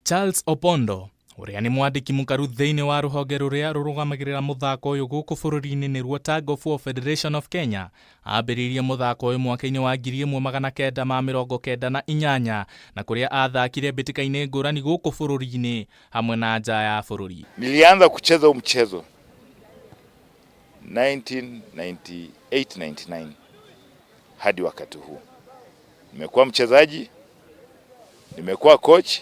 Charles Opondo uria ni mwandiki mukaru thiini wa ruhonge ruria rurugamagirira muthako uyu guku bururi-ini ni ruo Tug of War Federation of Kenya ambiririe muthako uyu mwaka-ini wa 1998 na kuria athakire mbitika-ini ngurani guku bururi-ini hamwe na nja ya bururi. Nilianza kucheza mchezo 1998-99 hadi wakati huu. Nimekuwa mchezaji, nimekuwa coach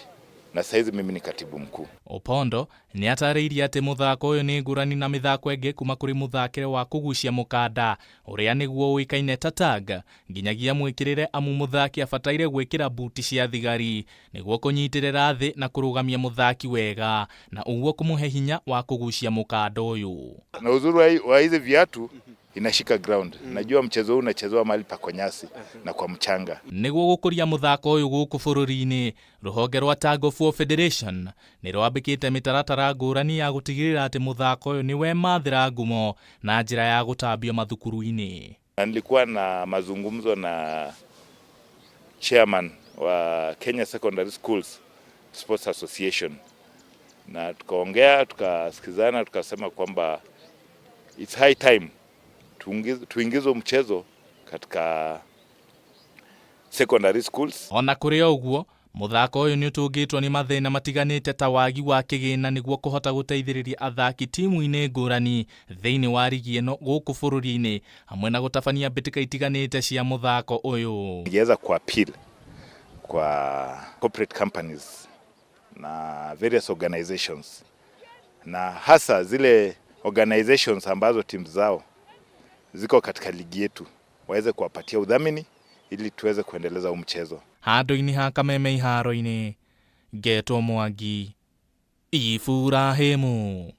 na saizi mimi ni katibu mkuu. Opondo ni atariirie ati muthako uyu ni ngurani na mithako ingi kuma kuri muthakire wa kugucia mukanda uria niguo uikaine ta tag, nginyagia mwikirire amu muthaki abataire gwikira buti cia thigari niguo kunyitirira thi na kurugamia muthaki wega na uguo kumuhe hinya wa kugucia mukanda uyu. Na uzuri wa hizi viatu inashika ground. Najua mchezo huu unachezwa mahali pa konyasi na kwa mchanga. Niguo gukuria muthako uyu guku bururi-ini, ruhonge rwa Tug of War Federation ni rwambikite mitaratara ngurani ya gutigirira ati muthako uyu ni we mathira ngumo na njira ya gutambio mathukuru-ini. Nilikuwa na mazungumzo na chairman wa Kenya Secondary Schools Sports Association, na tukaongea, tukasikizana, tukasema kwamba it's high time tuingize mchezo katika secondary schools. Ona kuri oguo muthako uyu ni utungitwo ni mathina matiganite ta wagi wa kigina niguo kuhota guteithiriria athaki timu-ini ngurani thiini wa rigi ino guku bururi-ini hamwe na gutabania mbitika itiganite cia muthako uyu. Ningeweza kuappeal kwa corporate companies na various organizations, na hasa zile organizations ambazo timu zao ziko katika ligi yetu waweze kuwapatia udhamini ili tuweze kuendeleza mchezo. Handu-ini ha Kameme iharo-ini, Geto Mwangi, Ifurahimu.